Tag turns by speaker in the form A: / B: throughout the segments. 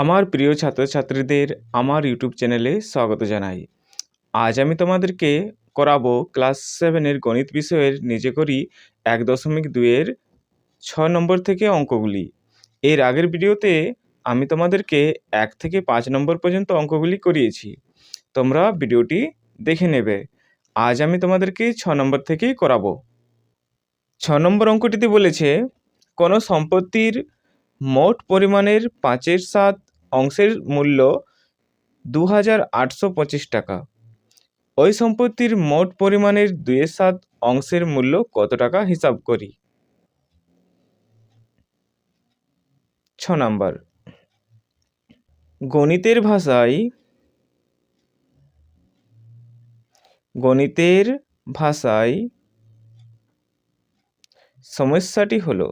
A: আমার প্রিয় ছাত্রছাত্রীদের আমার ইউটিউব চ্যানেলে স্বাগত জানাই। আজ আমি তোমাদেরকে করাবো ক্লাস 7-এর গণিত বিষয়ের নিজে করি 1.2-এর 6 নম্বর থেকে অঙ্কগুলি। এর আগের ভিডিওতে আমি তোমাদেরকে 1 থেকে 5 নম্বর পর্যন্ত অঙ্কগুলি করিয়েছি। তোমরা ভিডিওটি দেখে নেবে। আজ আমি তোমাদেরকে 6 নম্বর থেকেই করাবো। 6 নম্বর অঙ্কটিতে বলেছে কোনো সম্পত্তির মোট পরিমাণের 5/7 অংশের মূল্য 2,825 টাকা। ওই সম্পত্তির মোট পরিমাণের 2/7 অংশের মূল্য কত টাকা হিসাব করি। 6 নাম্বার, গণিতের ভাষায় সমস্যাটি হলো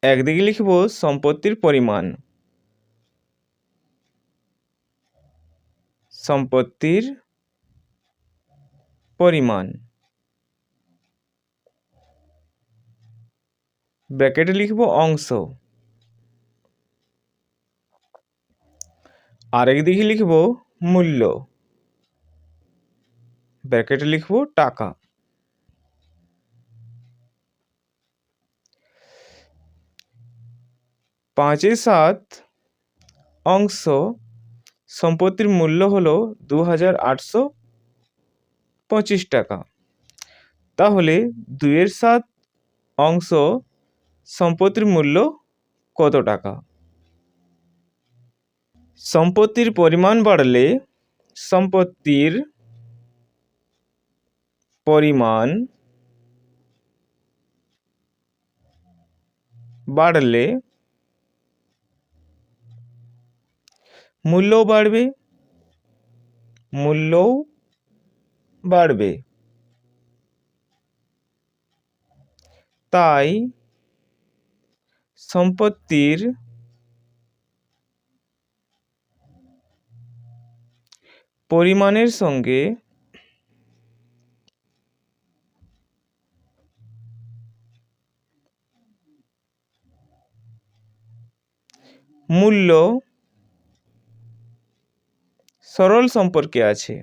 A: একদিকে লিখব সম্পত্তির পরিমাণ, ব্র্যাকেটে লিখব অংশ, আরেক দিকে লিখব মূল্য, ব্র্যাকেটে লিখব টাকা। পাঁচে 7 অংশ সম্পত্তির মূল্য হলো 2,825 টাকা। তাহলে 2/7 অংশ সম্পত্তির মূল্য কত টাকা। সম্পত্তির পরিমাণ বাড়লে মূল্যও বাড়বে। তাই সম্পত্তির পরিমাণের সঙ্গে মূল্য সরল সম্পর্কে আছে।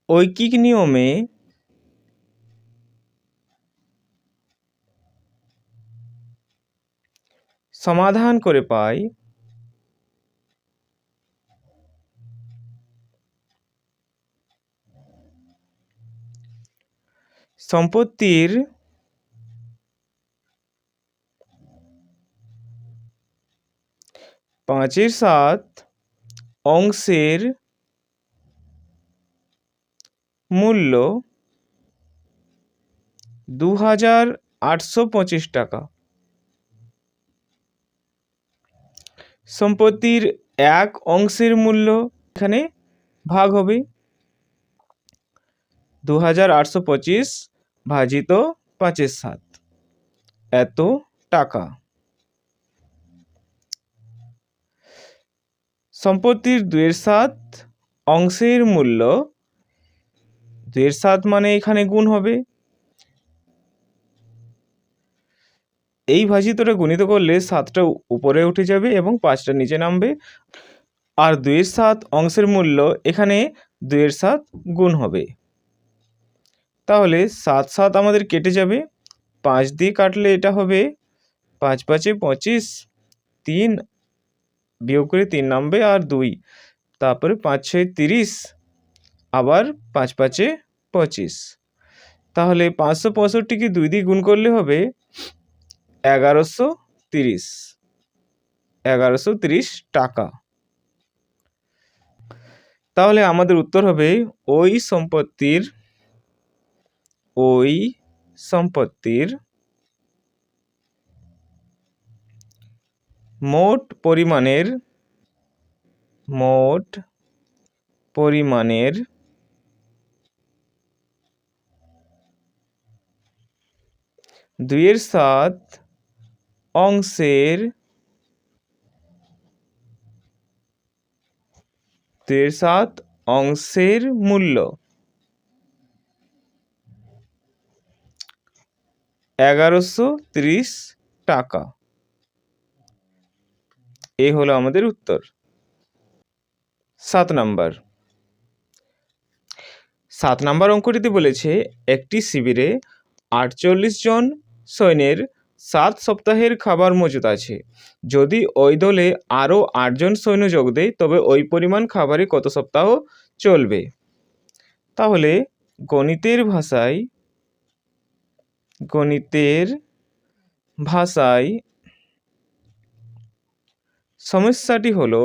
A: ঐকিক নিয়মে সমাধান করে পাই সম্পত্তির পাঁচের 7 অংশের মূল্য 2,825 টাকা। সম্পত্তির 1 অংশের মূল্য এখানে ভাগ হবে 2,825 ভাজিত 5/7 এত টাকা। সম্পত্তির 2/7 অংশের মূল্য 2/7 মানে এখানে গুণ হবে, এই ভাজিতটা গুণিত করলে 7টা উপরে উঠে যাবে এবং 5টা নিচে নামবে, আর 2/7 অংশের মূল্য এখানে 2/7 গুণ হবে। তাহলে 7 আমাদের কেটে যাবে, 5 দিয়ে কাটলে এটা হবে 5×5 = 25, 3 বিয়োগ করে 3 নামবে আর 2, তারপরে 5×6 = 30, আবার 5×5 = 25। তাহলে 565কে 2 দিয়ে গুণ করলে হবে 1130 টাকা। তাহলে আমাদের উত্তর হবে ওই সম্পত্তির মোট পরিমাণের 2/7 অংশের 7 অংশের মূল্য 1130 টাকা। এই হলো আমাদের উত্তর। 7 নাম্বার। 7 নাম্বার অঙ্কটিতে বলেছে একটি শিবিরে 48 জন সৈন্যের 7 সপ্তাহের খাবার মজুত আছে। যদি ওই দলে আরও 8 জন সৈন্য যোগ দেয় তবে ওই পরিমাণ খাবারে কত সপ্তাহ চলবে? তাহলে গণিতের ভাষায় সমস্যাটি হলো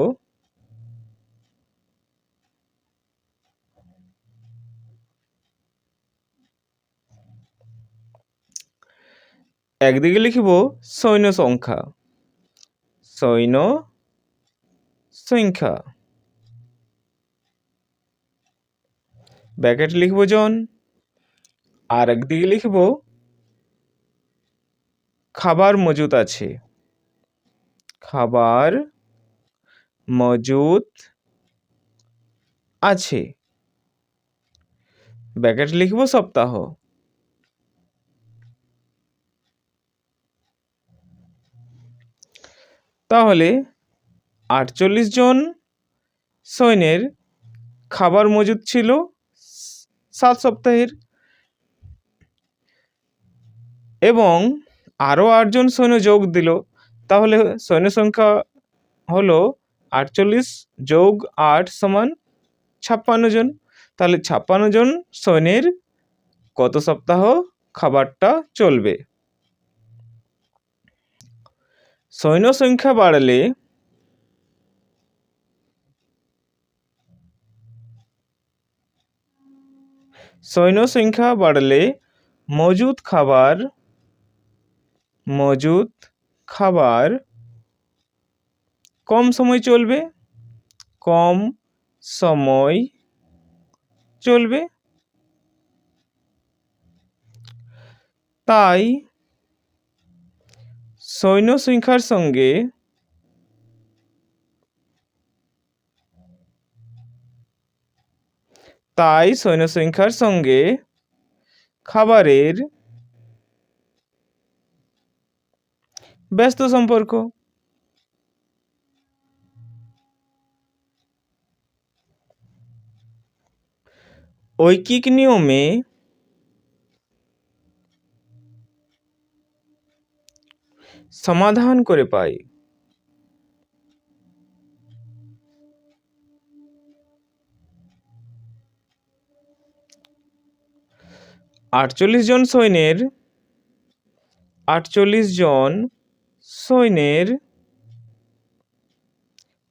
A: একদিকে লিখব সৈন্য সংখ্যা ব্র্যাকেট লিখব জন, আর একদিকে লিখব খাবার মজুত আছে, খাবার মজুত আছে, ব্র্যাকেট লিখব সপ্তাহ। তাহলে 48 জন সৈন্যের খাবার মজুত ছিল 7 সপ্তাহের, এবং আরও 8 জন সৈন্য যোগ দিল, তাহলে সৈন্য সংখ্যা হলো 48 যোগ 8 সমান 56 জন। তাহলে 56 জন সৈন্যের কত সপ্তাহ খাবারটা চলবে? সৈন্য সংখ্যা বাড়লে মজুত খাবার কম সময় চলবে। তাই সৈন্য সংখ্যার সঙ্গে খাবারের ব্যস্ত সম্পর্ক। ঐকিক নিয়মে সমাধান করে পাই। 48 জন সৈন্যের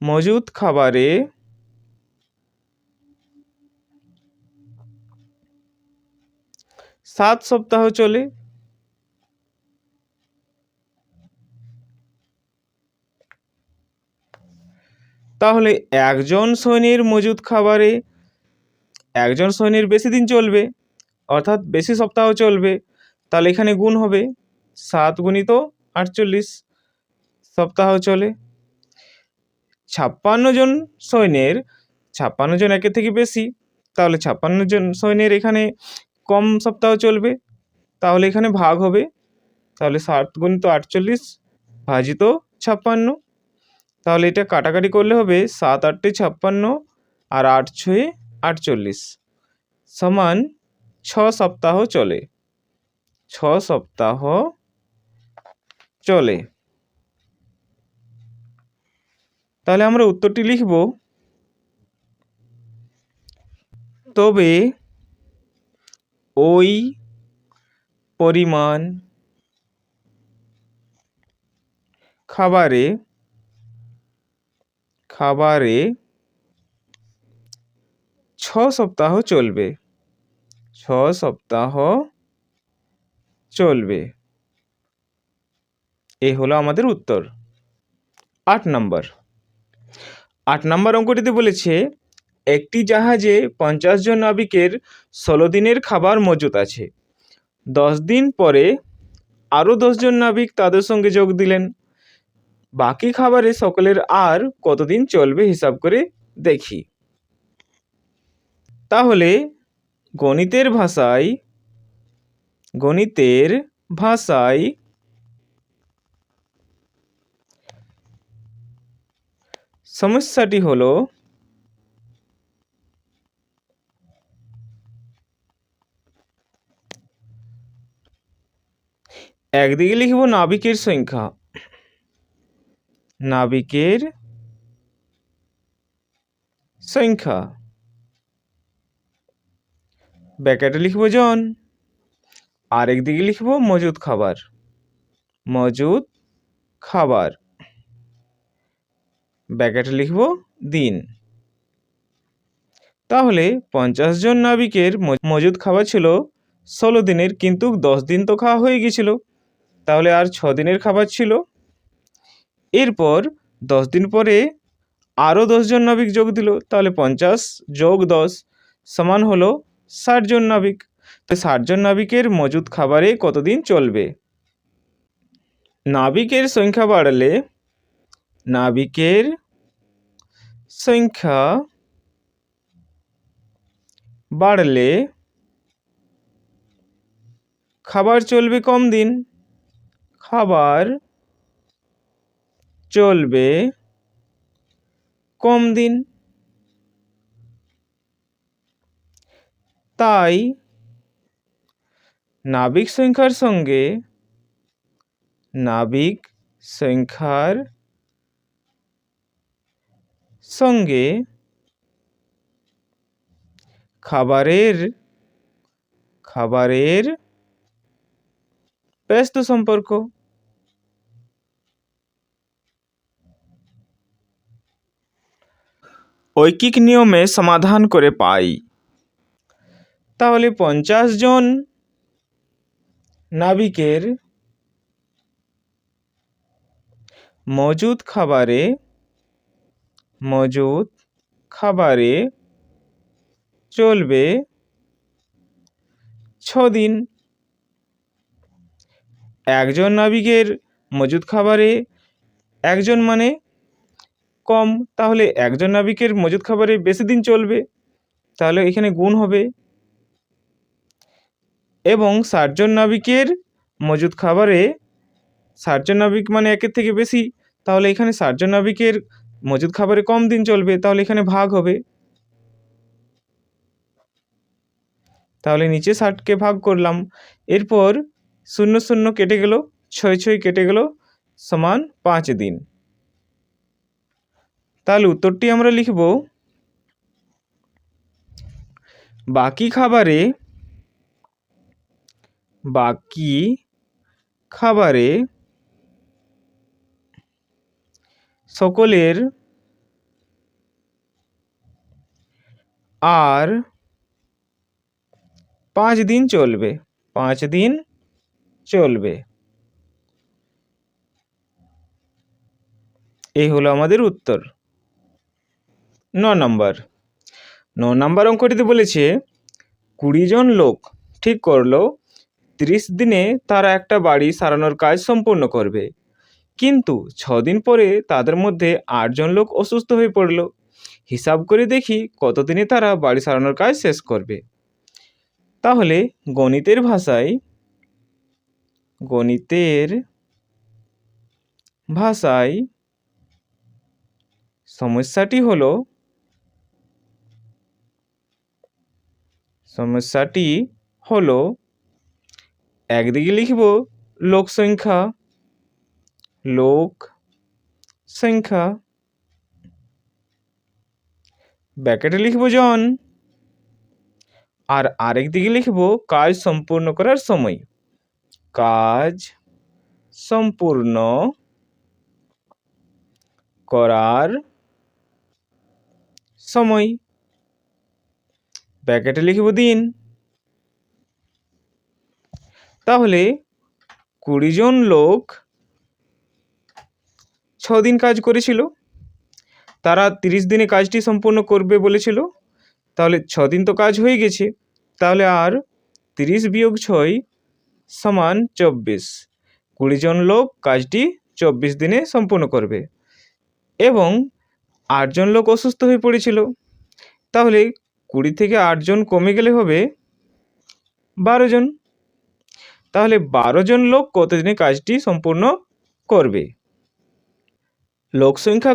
A: মজুত খাবারে 7 সপ্তাহ চলে। তাহলে একজন সৈন্যের মজুত খাবারে একজন সৈন্যের বেশি দিন চলবে, অর্থাৎ বেশি সপ্তাহ চলবে। তাহলে এখানে গুণ হবে, 7 গুণিত 48 সপ্তাহ চলে। 56 জন সৈন্যের 56 জন একের থেকে বেশি, তাহলে 56 জন সৈন্যের এখানে কম সপ্তাহ চলবে, তাহলে এখানে ভাগ হবে। তাহলে 7 গুণিত 48 ভাজিত 56, তাহলে এটা কাটাকাটি করলে হবে 7 8 56 আর 8 6 48 সমান 6 সপ্তাহ চলে। 6 সপ্তাহ চলে। তাহলে আমরা উত্তরটি লিখব, তবে ওই পরিমাণ খাবারে 6 সপ্তাহ চলবে। 6 সপ্তাহ চলবে। এই হলো আমাদের উত্তর। 8 নাম্বার অঙ্কটিতে বলেছে একটি জাহাজে 50 জন নাবিকের 16 দিনের খাবার মজুত আছে। 10 দিন পরে আরও 10 জন নাবিক তাদের সঙ্গে যোগ দিলেন। বাকি খাবারে সকলের আর কতদিন চলবে হিসাব করে দেখি। তাহলে গণিতের ভাষায় সমস্যাটি হলো একদিকে লিখব নাবিকের সংখ্যা, ব্র্যাকেটে লিখব জন, আর একদিকে লিখব মজুদ খাবার, ব্র্যাকেটে লিখব দিন। তাহলে 50 জন নাবিকের মজুদ খাবার ছিল 16 দিনের, কিন্তু 10 দিন তো খাওয়া হয়ে গেছিল, তাহলে আর 6 দিনের খাবার ছিল। এরপর 10 দিন পরে আরও 10 জন নাবিক যোগ দিল, তাহলে 50 যোগ 10 সমান হলো 60 জন নাবিক। তো 60 জন নাবিকের মজুদ খাবারে কতদিন চলবে? নাবিকের সংখ্যা বাড়লে খাবার চলবে কম দিন। তাই নাবিক সংখ্যার সঙ্গে খাবারের ব্যস্ত সম্পর্ক। ঐকিক নিয়মে সমাধান করে পাই। তাহলে 50 জন নাবিকের মজুদ খাবারে চলবে 6 দিন। একজন নাবিকের মজুদ খাবারে একজন মানে কম, তাহলে একজন নাবিকের মজুদ খাবারে বেশি দিন চলবে, তাহলে এখানে গুণ হবে। এবং 60 জন নাবিকের মজুদ খাবারে 60 জন নাবিক মানে একের থেকে বেশি, তাহলে এখানে 60 জন নাবিকের মজুদ খাবারে কম দিন চলবে, তাহলে এখানে ভাগ হবে। তাহলে নিচে 60কে ভাগ করলাম, এরপর 0 0 কেটে গেল, 6 6 কেটে গেল, সমান 5 দিন। তাহলে উত্তরটি আমরা লিখব বাকি খাবারে সকলের আর 5 দিন চলবে। এই হলো আমাদের উত্তর। 9 নম্বর অঙ্কটিতে বলেছে 20 জন লোক ঠিক করলো 30 দিনে তারা একটা বাড়ি সারানোর কাজ সম্পূর্ণ করবে, কিন্তু 6 দিন পরে তাদের মধ্যে 8 জন লোক অসুস্থ হয়ে পড়ল। হিসাব করে দেখি কতদিনে তারা বাড়ি সারানোর কাজ শেষ করবে। তাহলে গণিতের ভাষায় সমস্যাটি হলো একদিকে লিখব লোক সংখ্যা, ব্র্যাকেটে লিখব জন, আর আরেকদিকে লিখব কাজ সম্পূর্ণ করার সময়, ব্র্যাকেটে লিখব দিন। তাহলে 20 জন লোক 6 দিন কাজ করেছিল, তারা 30 দিনে কাজটি সম্পূর্ণ করবে বলেছিল, তাহলে 6 দিন তো কাজ হয়ে গেছে, তাহলে আর 30 বিয়োগ 6 সমান 24। 20 জন লোক কাজটি 24 দিনে সম্পূর্ণ করবে এবং 8 জন লোক অসুস্থ হয়ে পড়েছিল, তাহলে 20 থেকে 8 জন কমে গেলে হবে 12 জন। তাহলে 12 জন লোক কতদিনে কাজটি সম্পূর্ণ করবে? লোক সংখ্যা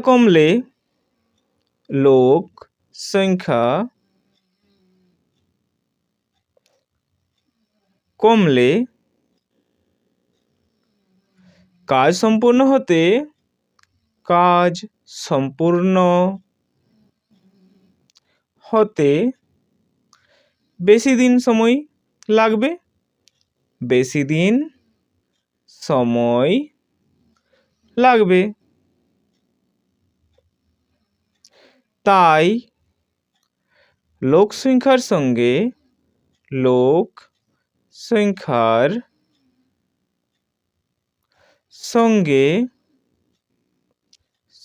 A: কমলে কাজ সম্পূর্ণ হতে বেশি দিন সময় লাগবে। তাই লোক সংখ্যার সঙ্গে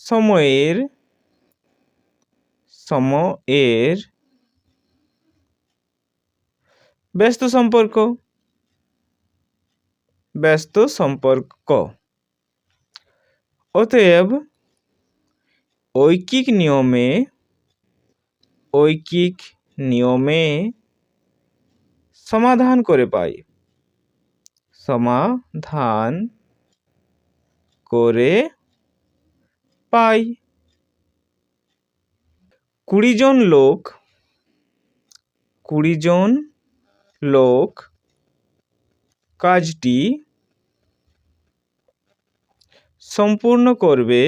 A: সময়ের ব্যস্ত সম্পর্ক। অতএব ঐকিক নিয়মে সমাধান করে পাই। 20 জন লোক কাজটি সম্পূর্ণ করবে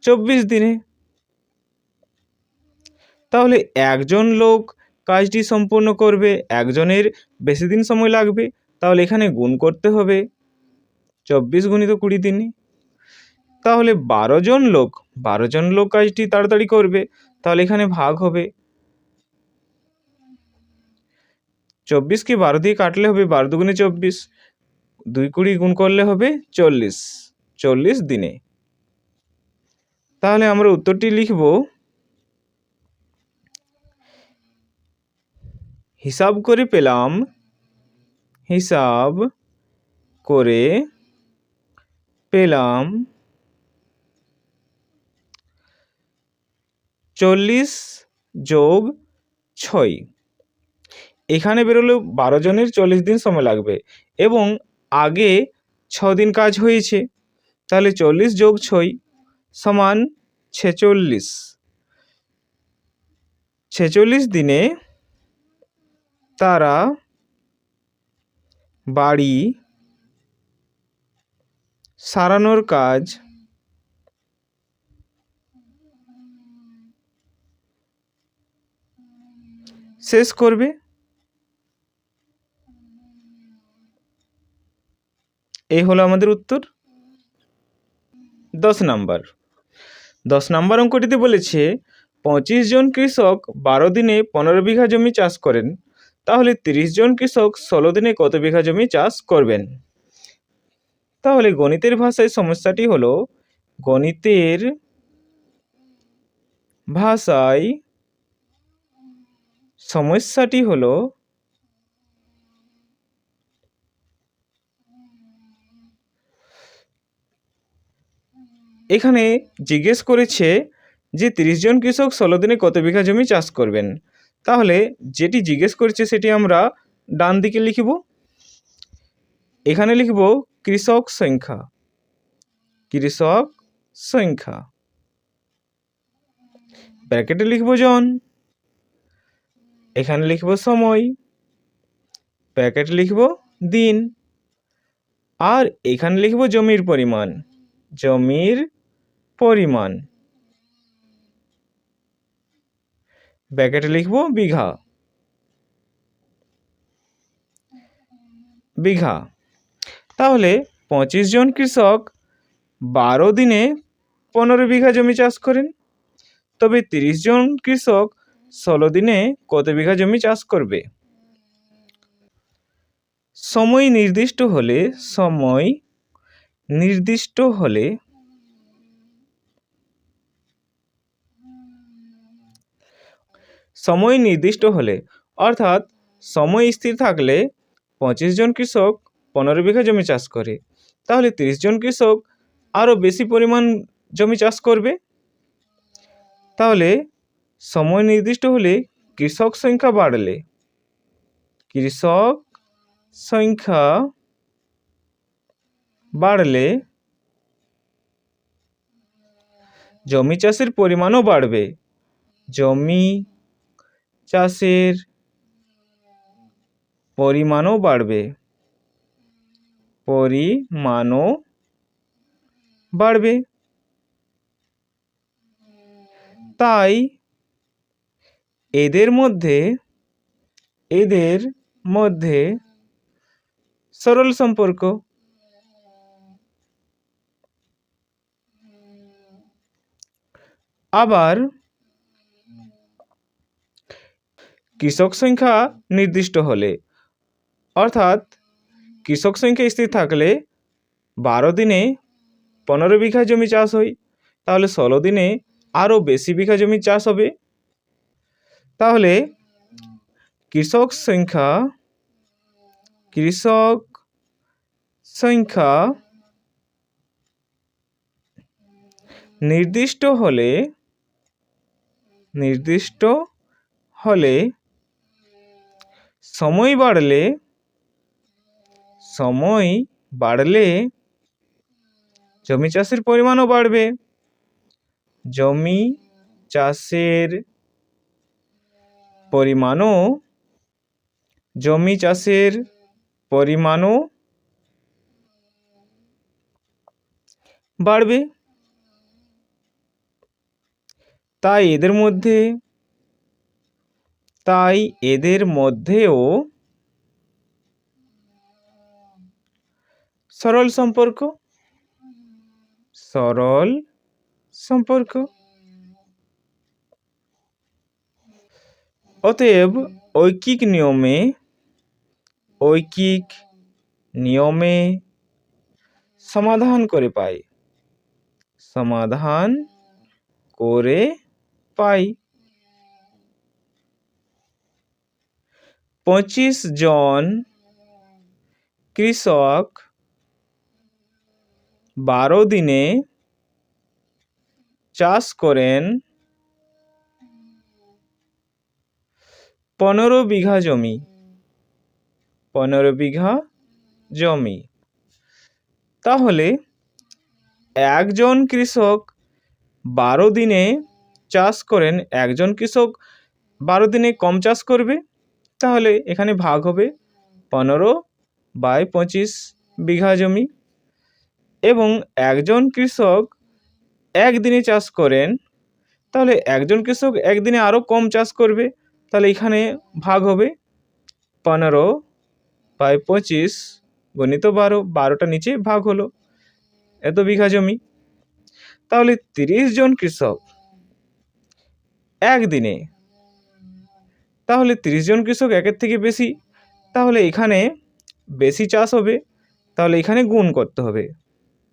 A: 24 দিনে। তাহলে 1 জন লোক কাজটি সম্পূর্ণ করবে, একজনের বেশি দিন সময় লাগবে, তাহলে এখানে গুণ করতে হবে 24 গুণিত 20 দিনে। তাহলে 12 জন লোক কাজটি তাড়াতাড়ি করবে, তাহলে এখানে ভাগ হবে 24কে 12 দিয়ে কাটলে হবে 12 দুগুণে 24, 2 গুণ করলে হবে 40 দিনে। তাহলে আমরা উত্তরটি লিখব, হিসাব করে পেলাম 40 যোগ 6। এখানে বেরোলো 12 জনের 40 দিন সময় লাগবে এবং আগে 6 দিন কাজ হয়েছে, তাহলে 40 যোগ 6 সমান 46 দিনে তারা বাড়ি সারানোর কাজ শেষ করবে। এই হলো আমাদের উত্তর। 10 নম্বর অঙ্কটিতে বলেছে 25 জন কৃষক 12 দিনে 15 বিঘা জমি চাষ করেন, তাহলে 30 জন কৃষক 16 দিনে কত বিঘা জমি চাষ করবেন? তাহলে গণিতের ভাষায় সমস্যাটি হলো এখানে জিজ্ঞেস করেছে যে 30 জন কৃষক 16 দিনে কত বিঘা জমি চাষ করবেন। তাহলে যেটি জিজ্ঞেস করেছে সেটি আমরা ডান দিকে লিখব। এখানে লিখব কৃষক সংখ্যা, ব্র্যাকেটে লিখব জন, এখানে লিখব সময়, ব্র্যাকেটে লিখব দিন, আর এখানে লিখব জমির পরিমাণ, ব্র্যাকেটে লিখব বিঘা। তাহলে 25 জন কৃষক 12 দিনে 15 বিঘা জমি চাষ করেন, তবে 30 জন কৃষক 16 দিনে কত বিঘা জমি চাষ করবে? সময় নির্দিষ্ট হলে অর্থাৎ সময় স্থির থাকলে 25 জন কৃষক 15 বিঘা জমি চাষ করে, তাহলে 30 জন কৃষক আরও বেশি পরিমাণ জমি চাষ করবে। তাহলে সময় নির্দিষ্ট হলে কৃষক সংখ্যা বাড়লে জমি চাষের পরিমাণও বাড়বে। জমি চাষের পরিমাণও বাড়বে। তাই এদের মধ্যে সরল সম্পর্ক। আবার কৃষক সংখ্যা নির্দিষ্ট হলে, অর্থাৎ কৃষক সংখ্যা স্থির থাকলে 12 দিনে 15 বিঘা জমি চাষ হয়, তাহলে 16 দিনে আরও বেশি বিঘা জমি চাষ হবে। তাহলে কৃষক সংখ্যা নির্দিষ্ট হলে সময় বাড়লে জমি চাষের পরিমাণও বাড়বে। জমি চাষের পরিমাণও বাড়বে। তাই এদের মধ্যেও সরল সম্পর্ক। অতএব ঐকিক নিয়মে সমাধান করে পাই 25 জন কৃষক 12 দিনে চাষ করেন 15 বিঘা জমি। তাহলে একজন কৃষক 12 দিনে চাষ করেন, একজন কৃষক 12 দিনে কম চাষ করবে, তাহলে এখানে ভাগ হবে 15/25 বিঘা জমি। এবং একজন কৃষক একদিনে চাষ করেন, তাহলে একজন কৃষক একদিনে আরও কম চাষ করবে, তাহলে এখানে ভাগ হবে 15/25 গুণিত 12, 12টা নিচে ভাগ হলো, এত বিঘা জমি। তাহলে 30 জন কৃষক একদিনে, তাহলে 30 জন কৃষক একের থেকে বেশি, তাহলে এখানে বেশি চাষ হবে, তাহলে এখানে গুণ করতে হবে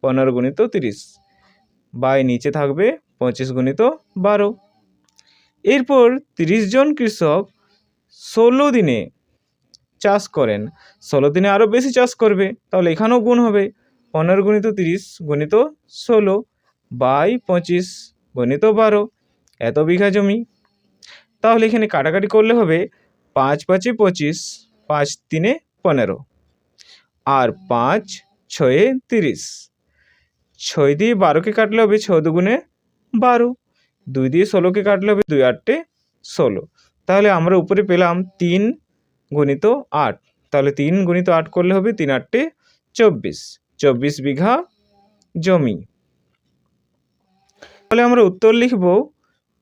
A: 15 গুণিত 30, বাই নিচে থাকবে 25 গুণিত 12। এরপর 30 জন কৃষক 16 দিনে চাষ করেন, 16 দিনে আরও বেশি চাষ করবে, তাহলে এখানেও গুণ হবে 15 গুণিত 30 গুণিত 16 বাই 25 গুণিত 12, এত বিঘা জমি। তাহলে এখানে কাটাকাটি করলে হবে 5×5 = 25, 5×3 = 15, আর 5×6 = 30। 6 দিয়ে 12কে কাটলে হবে 6×2 = 12, 2 দিয়ে 16কে কাটলে হবে 2×8 = 16। তাহলে আমরা উপরে পেলাম 3 গুণিত 8, তাহলে 3 গুণিত 8 করলে হবে 3×8 = 24 বিঘা জমি। তাহলে আমরা উত্তর লিখব,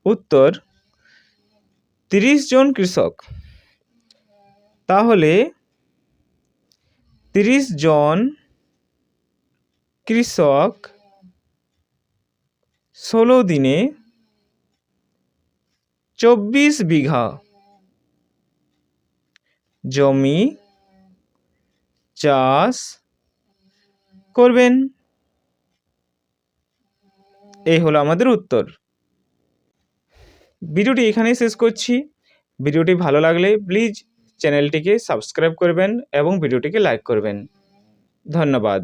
A: উত্তর 30 জন কৃষক। তাহলে 30 জন কৃষক 16 দিনে 24 বিঘা জমি চাষ করবেন। এই হলো আমাদের উত্তর। ভিডিওটি এখানেই শেষ করছি। ভিডিওটি ভালো লাগলে প্লিজ চ্যানেলটিকে সাবস্ক্রাইব করবেন এবং ভিডিওটিকে লাইক করবেন। ধন্যবাদ।